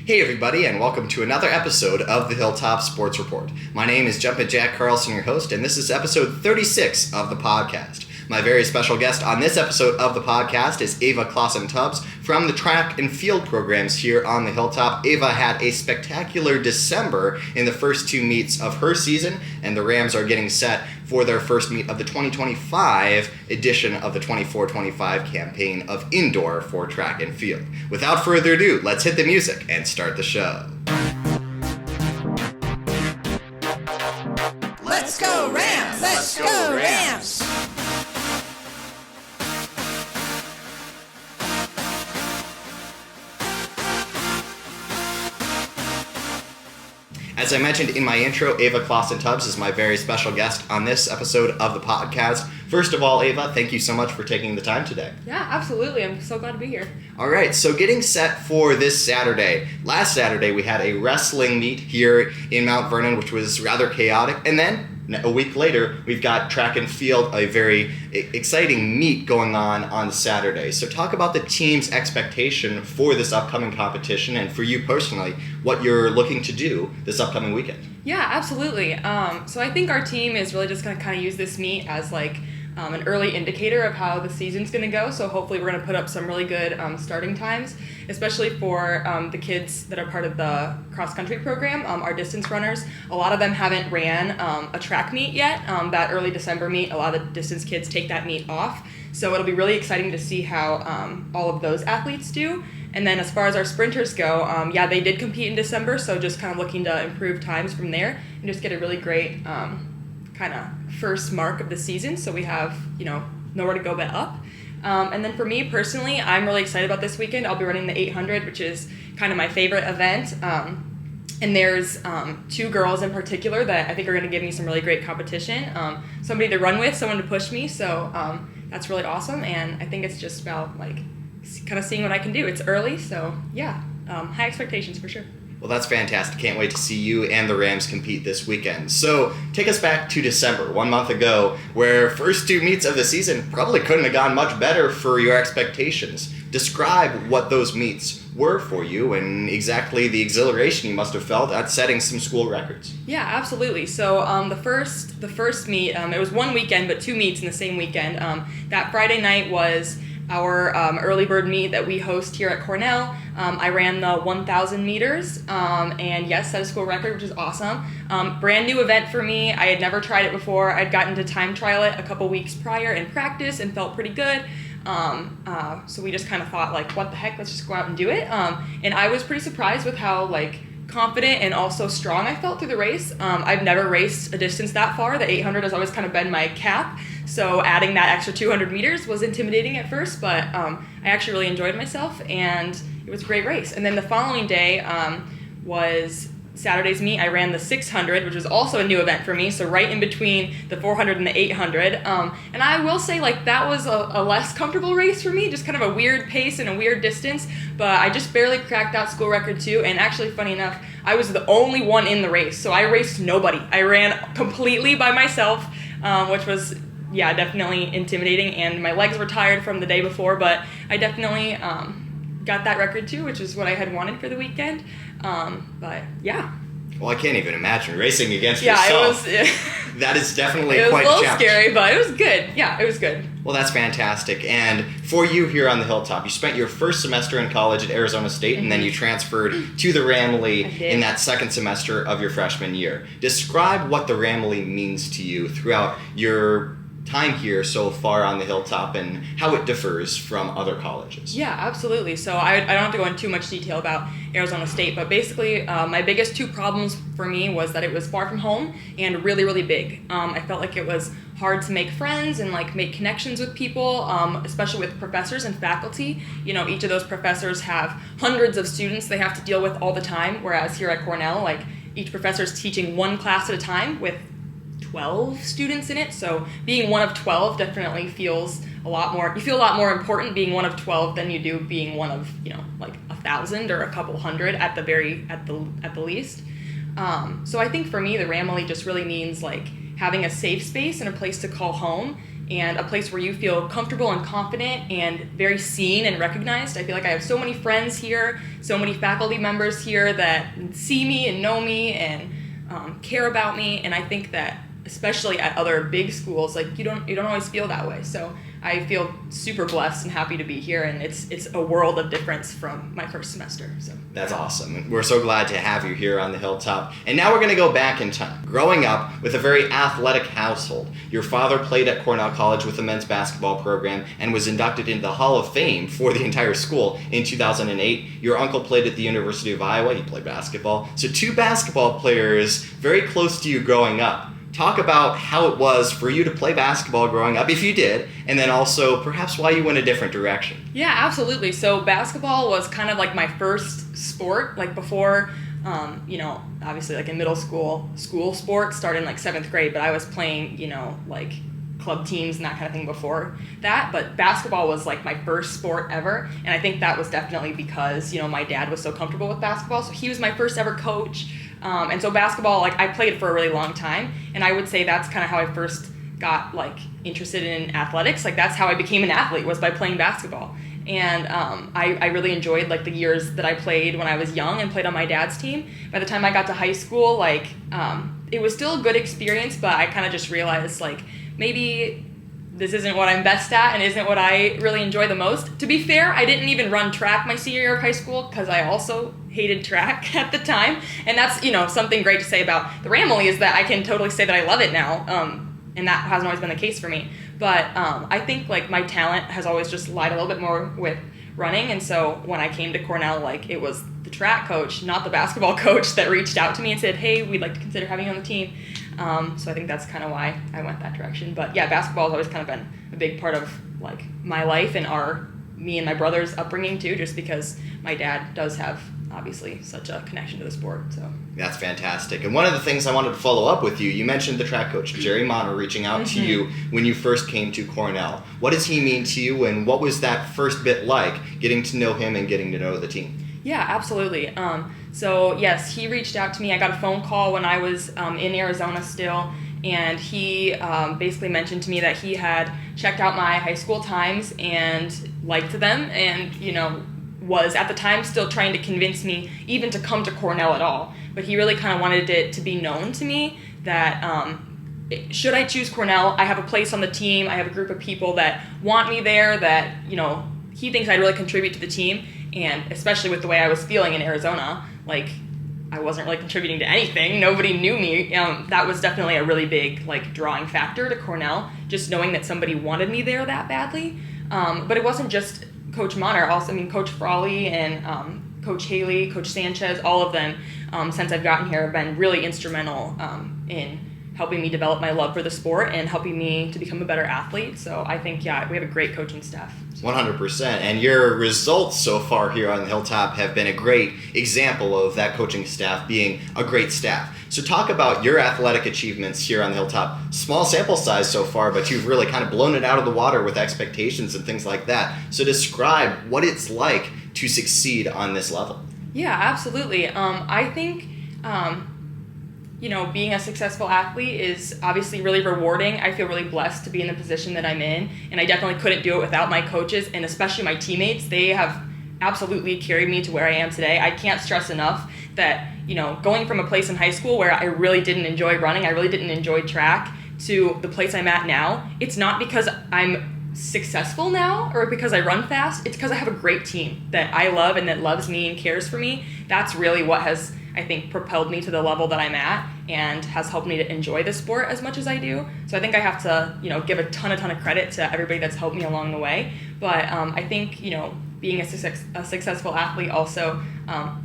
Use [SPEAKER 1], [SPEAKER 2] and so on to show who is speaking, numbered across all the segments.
[SPEAKER 1] Hey everybody, and welcome to another episode of the Hilltop Sports Report. My name is Jumpin' Jack Carlson, your host, and this is episode 36 of the podcast. My very special guest on this episode of the podcast is Ava Claussen-Tubbs from the track and field programs here on the Hilltop. Ava had a spectacular December in the first two meets of her season, and the Rams are getting set for their first meet of the 2025 edition of the 24-25 campaign of indoor for track and field. Without further ado, let's hit the music and start the show.
[SPEAKER 2] Let's go Rams! Let's go Rams!
[SPEAKER 1] As I mentioned in my intro, Ava Claussen-Tubbs is my very special guest on this episode of the podcast. First of all, Ava, thank you so much for taking the time today.
[SPEAKER 3] Yeah, absolutely. I'm so glad to be here.
[SPEAKER 1] All right, so getting set for this Saturday. Last Saturday, we had a wrestling meet here in Mount Vernon, which was rather chaotic. And then a week later, we've got track and field, a very exciting meet going on Saturday. So talk about the team's expectation for this upcoming competition and for you personally, what you're looking to do this upcoming weekend.
[SPEAKER 3] Yeah, absolutely. So I think our team is really just going to kind of use this meet as an early indicator of how the season's going to go. So hopefully we're going to put up some really good starting times, especially for the kids that are part of the cross-country program, our distance runners. A lot of them haven't ran a track meet yet. That early December meet, a lot of the distance kids take that meet off. So it'll be really exciting to see how all of those athletes do. And then as far as our sprinters go, they did compete in December, so just kind of looking to improve times from there and just get a really great kind of first mark of the season, so we have, nowhere to go but up. And then for me personally, I'm really excited about this weekend. I'll be running the 800, which is kind of my favorite event. And there's two girls in particular that I think are going to give me some really great competition. Somebody to run with, someone to push me, so that's really awesome. And I think it's just about kind of seeing what I can do. It's early, so yeah, high expectations for sure.
[SPEAKER 1] Well, that's fantastic. Can't wait to see you and the Rams compete this weekend. So take us back to December, 1 month ago, where first two meets of the season probably couldn't have gone much better for your expectations. Describe what those meets were for you and exactly the exhilaration you must have felt at setting some school records.
[SPEAKER 3] Yeah, absolutely. So the first meet, it was one weekend, but two meets in the same weekend. That Friday night was our early bird meet that we host here at Cornell. I ran the 1,000 meters, and yes, set a school record, which is awesome. Brand new event for me. I had never tried it before. I'd gotten to time trial it a couple weeks prior in practice and felt pretty good. So we just kind of thought, what the heck, let's just go out and do it. And I was pretty surprised with how, confident and also strong I felt through the race. I've never raced a distance that far. The 800 has always kind of been my cap. So adding that extra 200 meters was intimidating at first, but I actually really enjoyed myself, and it was a great race. And then the following day was Saturday's meet. I ran the 600, which was also a new event for me, so right in between the 400 and the 800. And I will say, that was a less comfortable race for me, just kind of a weird pace and a weird distance, but I just barely cracked out school record too, and actually, funny enough, I was the only one in the race, so I raced nobody. I ran completely by myself, which was definitely intimidating, and my legs were tired from the day before, but I definitely got that record too, which is what I had wanted for the weekend. But yeah.
[SPEAKER 1] Well, I can't even imagine racing against yourself. That is definitely quite a challenge.
[SPEAKER 3] It was a little scary, but it was good. Yeah, it was good.
[SPEAKER 1] Well, that's fantastic. And for you here on the Hilltop, you spent your first semester in college at Arizona State, and then you transferred to the Ramley in that second semester of your freshman year. Describe what the Ramley means to you throughout your time here so far on the Hilltop and how it differs from other colleges.
[SPEAKER 3] Yeah, absolutely. So I don't have to go into too much detail about Arizona State, but basically my biggest two problems for me was that it was far from home and really, really big. I felt like it was hard to make friends and make connections with people, especially with professors and faculty. Each of those professors have hundreds of students they have to deal with all the time, whereas here at Cornell, each professor is teaching one class at a time with 12 students in it, so being one of 12 definitely feels a lot more, you feel a lot more important being one of 12 than you do being one of, 1,000 or a couple hundred at the least. So I think for me, the Ramley just really means having a safe space and a place to call home and a place where you feel comfortable and confident and very seen and recognized. I feel like I have so many friends here, so many faculty members here that see me and know me and care about me, and I think that especially at other big schools, like you don't always feel that way. So I feel super blessed and happy to be here, and it's a world of difference from my first semester. So
[SPEAKER 1] that's awesome. We're so glad to have you here on the Hilltop. And now we're going to go back in time. Growing up with a very athletic household, your father played at Cornell College with the men's basketball program and was inducted into the Hall of Fame for the entire school in 2008. Your uncle played at the University of Iowa. He played basketball. So 2 basketball players very close to you growing up. Talk about how it was for you to play basketball growing up, if you did, and then also perhaps why you went a different direction.
[SPEAKER 3] Yeah, absolutely. So basketball was kind of like my first sport, like before, obviously like in middle school sports started in like 7th grade, but I was playing, like club teams and that kind of thing before that. But basketball was like my first sport ever. And I think that was definitely because, my dad was so comfortable with basketball. So he was my first ever coach. And so basketball, like I played for a really long time, and I would say that's kind of how I first got like interested in athletics. Like that's how I became an athlete, was by playing basketball. And I really enjoyed like the years that I played when I was young and played on my dad's team. By the time I got to high school, like it was still a good experience, but I kind of just realized like maybe this isn't what I'm best at and isn't what I really enjoy the most. To be fair, I didn't even run track my senior year of high school because I also hated track at the time. And that's, something great to say about the Ramily is that I can totally say that I love it now. And that hasn't always been the case for me. But I think like my talent has always just lied a little bit more with running. And so when I came to Cornell, like it was the track coach, not the basketball coach, that reached out to me and said, hey, we'd like to consider having you on the team. So I think that's kind of why I went that direction. But yeah, basketball has always kind of been a big part of like my life and me and my brother's upbringing too, just because my dad does have obviously such a connection to the sport. So
[SPEAKER 1] that's fantastic. And one of the things I wanted to follow up with you mentioned the track coach, Jerry Monner, reaching out to you when you first came to Cornell. What does he mean to you, and what was that first bit like, getting to know him and getting to know the team?
[SPEAKER 3] Yeah, absolutely. So yes, he reached out to me. I got a phone call when I was in Arizona still, and he basically mentioned to me that he had checked out my high school times and liked them, and was at the time still trying to convince me even to come to Cornell at all. But he really kind of wanted it to be known to me that should I choose Cornell, I have a place on the team, I have a group of people that want me there, that he thinks I'd really contribute to the team. And especially with the way I was feeling in Arizona, like I wasn't really contributing to anything. Nobody knew me. That was definitely a really big like drawing factor to Cornell, just knowing that somebody wanted me there that badly. But it wasn't just Coach Monner. Also, Coach Frawley and Coach Haley, Coach Sanchez, all of them, since I've gotten here, have been really instrumental in helping me develop my love for the sport and helping me to become a better athlete. So I think, yeah, we have a great coaching staff.
[SPEAKER 1] 100%. And your results so far here on the Hilltop have been a great example of that coaching staff being a great staff. So talk about your athletic achievements here on the Hilltop. Small sample size so far, but you've really kind of blown it out of the water with expectations and things like that. So describe what it's like to succeed on this level.
[SPEAKER 3] Yeah, absolutely. I think being a successful athlete is obviously really rewarding. I feel really blessed to be in the position that I'm in, and I definitely couldn't do it without my coaches and especially my teammates. They have absolutely carried me to where I am today. I can't stress enough that, going from a place in high school where I really didn't enjoy running, I really didn't enjoy track, to the place I'm at now, it's not because I'm successful now or because I run fast. It's because I have a great team that I love and that loves me and cares for me. That's really what has, I think, propelled me to the level that I'm at and has helped me to enjoy the sport as much as I do. So I think I have to, give a ton of credit to everybody that's helped me along the way. But I think, being a successful athlete also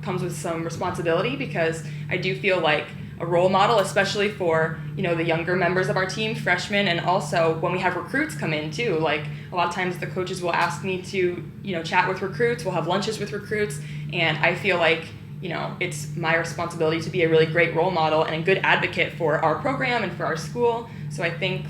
[SPEAKER 3] comes with some responsibility, because I do feel like a role model, especially for, the younger members of our team, freshmen, and also when we have recruits come in too. Like a lot of times the coaches will ask me to, chat with recruits, we'll have lunches with recruits, and I feel like, it's my responsibility to be a really great role model and a good advocate for our program and for our school. So I think,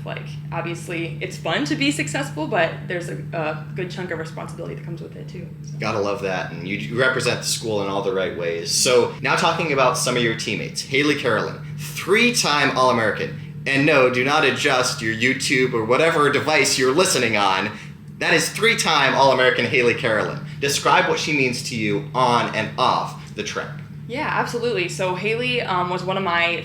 [SPEAKER 3] obviously it's fun to be successful, but there's a good chunk of responsibility that comes with it too. So.
[SPEAKER 1] Gotta love that, and you represent the school in all the right ways. So now talking about some of your teammates. Haley Carolyn, 3-time All-American, And no, do not adjust your YouTube or whatever device you're listening on. That is 3-time All-American Haley Carolyn. Describe what she means to you on and off the track.
[SPEAKER 3] Yeah, absolutely. So Haley was one of my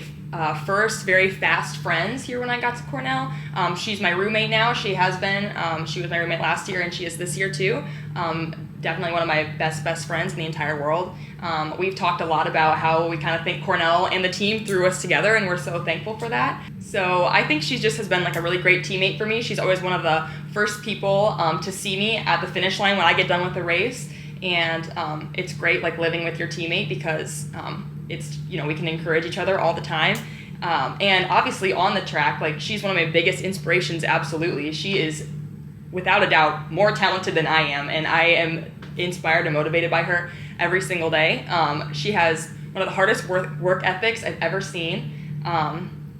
[SPEAKER 3] first very fast friends here when I got to Cornell. She's my roommate now. She has been. She was my roommate last year, and she is this year too. Definitely one of my best friends in the entire world. We've talked a lot about how we kind of think Cornell and the team threw us together, and we're so thankful for that. So I think she just has been like a really great teammate for me. She's always one of the first people to see me at the finish line when I get done with the race. And it's great like living with your teammate because it's, you know, we can encourage each other all the time. And obviously on the track, like she's one of my biggest inspirations, absolutely. She is without a doubt more talented than I am, and I am inspired and motivated by her every single day. She has one of the hardest work ethics I've ever seen,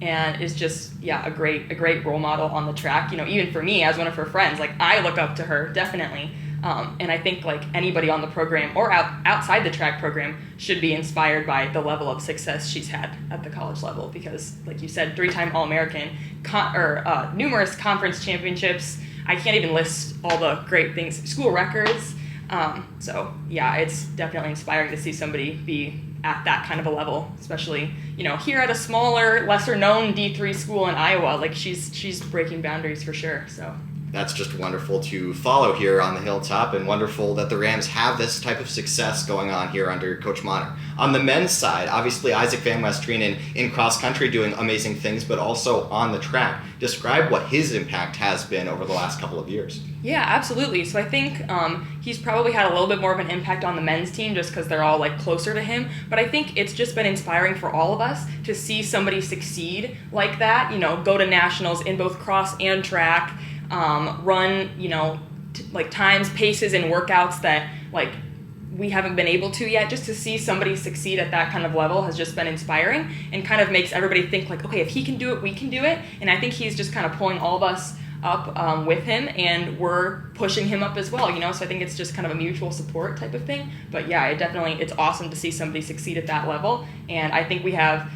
[SPEAKER 3] and is just a great role model on the track. You know, even for me as one of her friends, like I look up to her definitely. And I think like anybody on the program or outside the track program should be inspired by the level of success she's had at the college level, because like you said, 3-time All-American, numerous conference championships. I can't even list all the great things, school records. So yeah, it's definitely inspiring to see somebody be at that kind of a level, especially, you know, here at a smaller, lesser known D3 school in Iowa. Like she's breaking boundaries for sure. So
[SPEAKER 1] that's just wonderful to follow here on the Hilltop, and wonderful that the Rams have this type of success going on here under Coach Monner. On the men's side, obviously Isaac Van Westrenen in cross country doing amazing things, but also on the track. Describe what his impact has been over the last couple of years.
[SPEAKER 3] Yeah, absolutely. So I think he's probably had a little bit more of an impact on the men's team just because they're all like closer to him. But I think it's just been inspiring for all of us to see somebody succeed like that, you know, go to nationals in both cross and track, run, you know, like times, paces, and workouts that like we haven't been able to yet. Just to see somebody succeed at that kind of level has just been inspiring and kind of makes everybody think like, okay, if he can do it, we can do it. And I think he's just kind of pulling all of us up with him, and we're pushing him up as well, you know, so I think it's just kind of a mutual support type of thing. But yeah, it's awesome to see somebody succeed at that level, and I think we have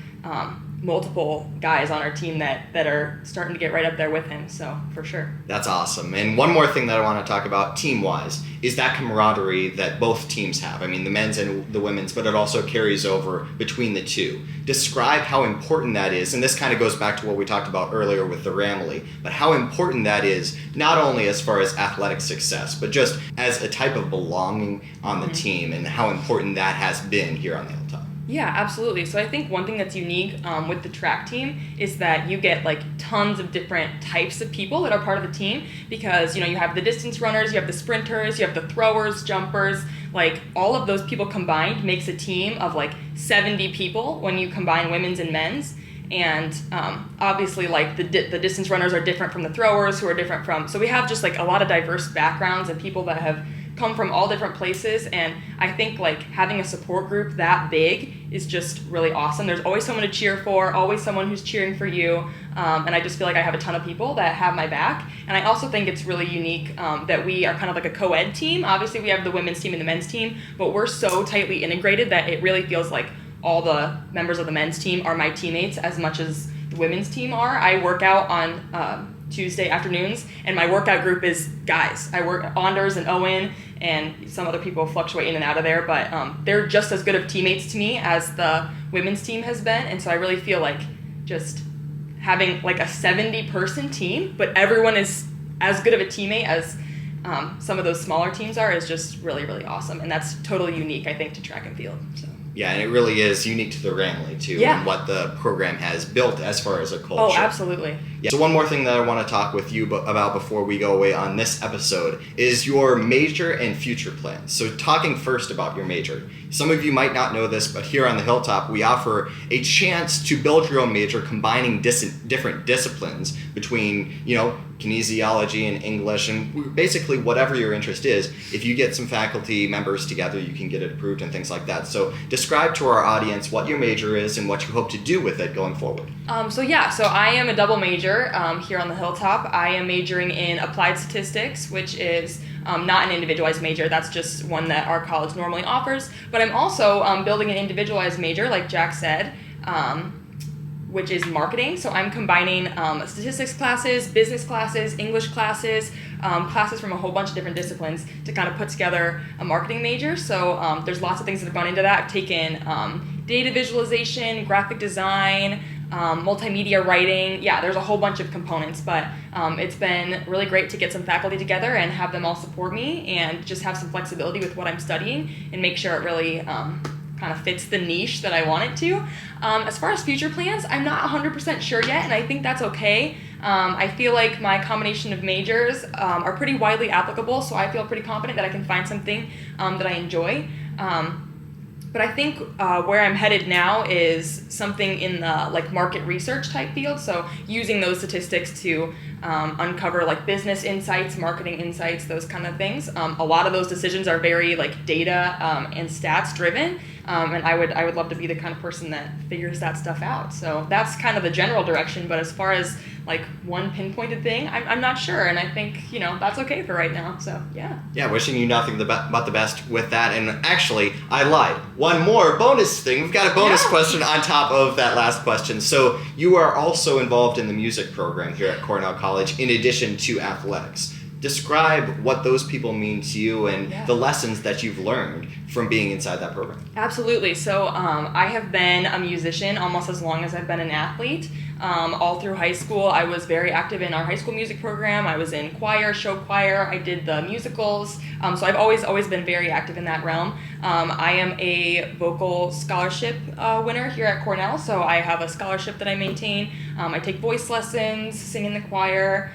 [SPEAKER 3] multiple guys on our team that are starting to get right up there with him, so for sure.
[SPEAKER 1] That's awesome. And one more thing that I want to talk about team-wise is that camaraderie that both teams have. I mean, the men's and the women's, but it also carries over between the two. Describe how important that is, and this kind of goes back to what we talked about earlier with the Ramley, but how important that is, not only as far as athletic success, but just as a type of belonging on the team, and how important that has been here on the Hilltop.
[SPEAKER 3] Yeah, absolutely. So I think one thing that's unique with the track team is that you get like tons of different types of people that are part of the team, because, you know, you have the distance runners, you have the sprinters, you have the throwers, jumpers, like all of those people combined makes a team of like 70 people when you combine women's and men's. And obviously like the distance runners are different from the throwers, who are different from, so we have just like a lot of diverse backgrounds and people that have come from all different places, and I think like having a support group that big is just really awesome. There's always someone to cheer for, always someone who's cheering for you, and I just feel like I have a ton of people that have my back. And I also think it's really unique that we are kind of like a co-ed team. Obviously we have the women's team and the men's team, but we're so tightly integrated that it really feels like all the members of the men's team are my teammates as much as the women's team are. I work out on Tuesday afternoons, and my workout group is guys. I work Anders and Owen, and some other people fluctuate in and out of there, but they're just as good of teammates to me as the women's team has been. And so I really feel like just having like a 70-person team, but everyone is as good of a teammate as some of those smaller teams are, is just really, really awesome. And that's totally unique, I think, to track and field. So.
[SPEAKER 1] Yeah, and it really is unique to the Ramley, too, and what the program has built as far as a culture.
[SPEAKER 3] Oh, absolutely.
[SPEAKER 1] Yeah. So one more thing that I want to talk with you about before we go away on this episode is your major and future plans. So talking first about your major. Some of you might not know this, but here on the Hilltop, we offer a chance to build your own major, combining different disciplines between, you know, kinesiology and English, and basically whatever your interest is. If you get some faculty members together, you can get it approved and things like that. So describe to our audience what your major is and what you hope to do with it going forward. So
[SPEAKER 3] I am a double major here on the Hilltop. I am majoring in applied statistics, which is not an individualized major. That's just one that our college normally offers. But I'm also building an individualized major, like Jack said, which is marketing. So I'm combining statistics classes, business classes, English classes, classes from a whole bunch of different disciplines to kind of put together a marketing major. So there's lots of things that have gone into that. I've taken data visualization, graphic design, multimedia writing. Yeah, there's a whole bunch of components, but it's been really great to get some faculty together and have them all support me and just have some flexibility with what I'm studying and make sure it really kind of fits the niche that I want it to. As far as future plans, I'm not 100% sure yet, and I think that's okay. I feel like my combination of majors are pretty widely applicable, so I feel pretty confident that I can find something that I enjoy. But I think where I'm headed now is something in the like market research type field. So using those statistics to uncover like business insights, marketing insights, those kind of things. A lot of those decisions are very like data and stats driven. And I would love to be the kind of person that figures that stuff out. So that's kind of the general direction. But as far as like one pinpointed thing, I'm not sure. And I think, that's okay for right now. So, yeah.
[SPEAKER 1] Yeah, wishing you nothing but the best with that. And actually, I lied. One more bonus thing. We've got a bonus question on top of that last question. So you are also involved in the music program here at Cornell College in addition to athletics. Describe what those people mean to you and the lessons that you've learned from being inside that program.
[SPEAKER 3] Absolutely. So I have been a musician almost as long as I've been an athlete. All through high school, I was very active in our high school music program. I was in choir, show choir. I did the musicals. So I've always been very active in that realm. I am a vocal scholarship winner here at Cornell. So I have a scholarship that I maintain. I take voice lessons, sing in the choir,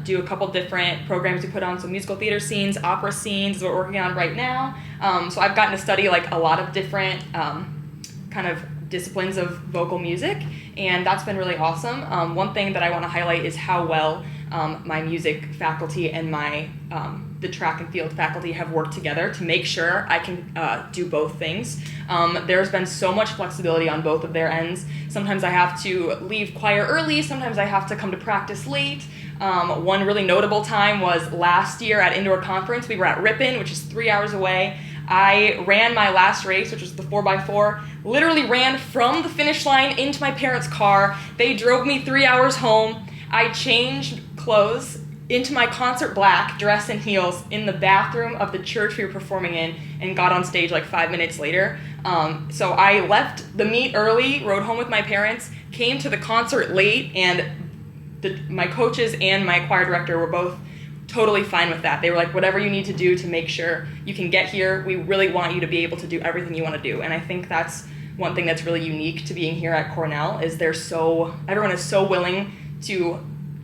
[SPEAKER 3] do a couple different programs we put on, so musical theater scenes, opera scenes is what we're working on right now. So I've gotten to study like a lot of different kind of disciplines of vocal music, and that's been really awesome. One thing that I want to highlight is how well my music faculty and my the track and field faculty have worked together to make sure I can do both things. There's been so much flexibility on both of their ends. Sometimes I have to leave choir early, sometimes I have to come to practice late. One really notable time was last year at indoor conference. We were at Ripon, which is 3 hours away. I ran my last race, which was the 4x4, literally ran from the finish line into my parents' car. They drove me 3 hours home. I changed clothes into my concert black dress and heels in the bathroom of the church we were performing in and got on stage like 5 minutes later. So I left the meet early, rode home with my parents, came to the concert late, and my coaches and my choir director were both totally fine with that. They were like, whatever you need to do to make sure you can get here, we really want you to be able to do everything you want to do. And I think that's one thing that's really unique to being here at Cornell is everyone is so willing to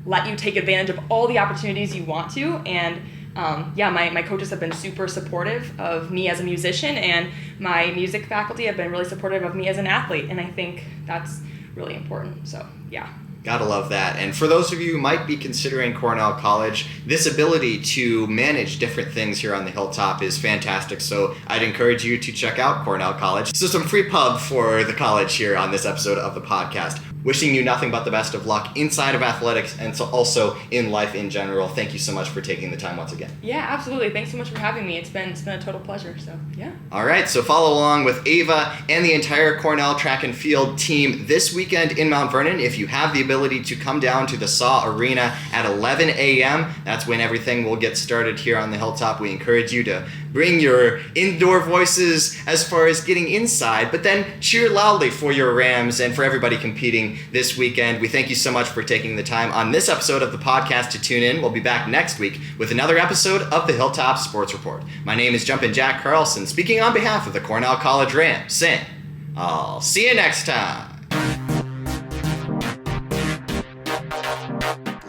[SPEAKER 3] let you take advantage of all the opportunities you want to. And my coaches have been super supportive of me as a musician, and my music faculty have been really supportive of me as an athlete. And I think that's really important. So, yeah.
[SPEAKER 1] Gotta love that. And for those of you who might be considering Cornell College, this ability to manage different things here on the Hilltop is fantastic. So I'd encourage you to check out Cornell College. So some free pub for the college here on this episode of the podcast. Wishing you nothing but the best of luck inside of athletics and so also in life in general. Thank you so much for taking the time once again.
[SPEAKER 3] Yeah, absolutely. Thanks so much for having me. It's been a total pleasure. So, yeah. All
[SPEAKER 1] right. So follow along with Ava and the entire Cornell track and field team this weekend in Mount Vernon. If you have the ability to come down to the SAW Arena at 11 a.m., that's when everything will get started here on the Hilltop. We encourage you to bring your indoor voices as far as getting inside, but then cheer loudly for your Rams and for everybody competing this weekend. We thank you so much for taking the time on this episode of the podcast to tune in. We'll be back next week with another episode of the Hilltop Sports Report. My name is Jumpin' Jack Carlson, speaking on behalf of the Cornell College Rams, saying, I'll see you next time.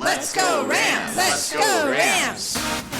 [SPEAKER 2] Let's go Rams! Let's go Rams!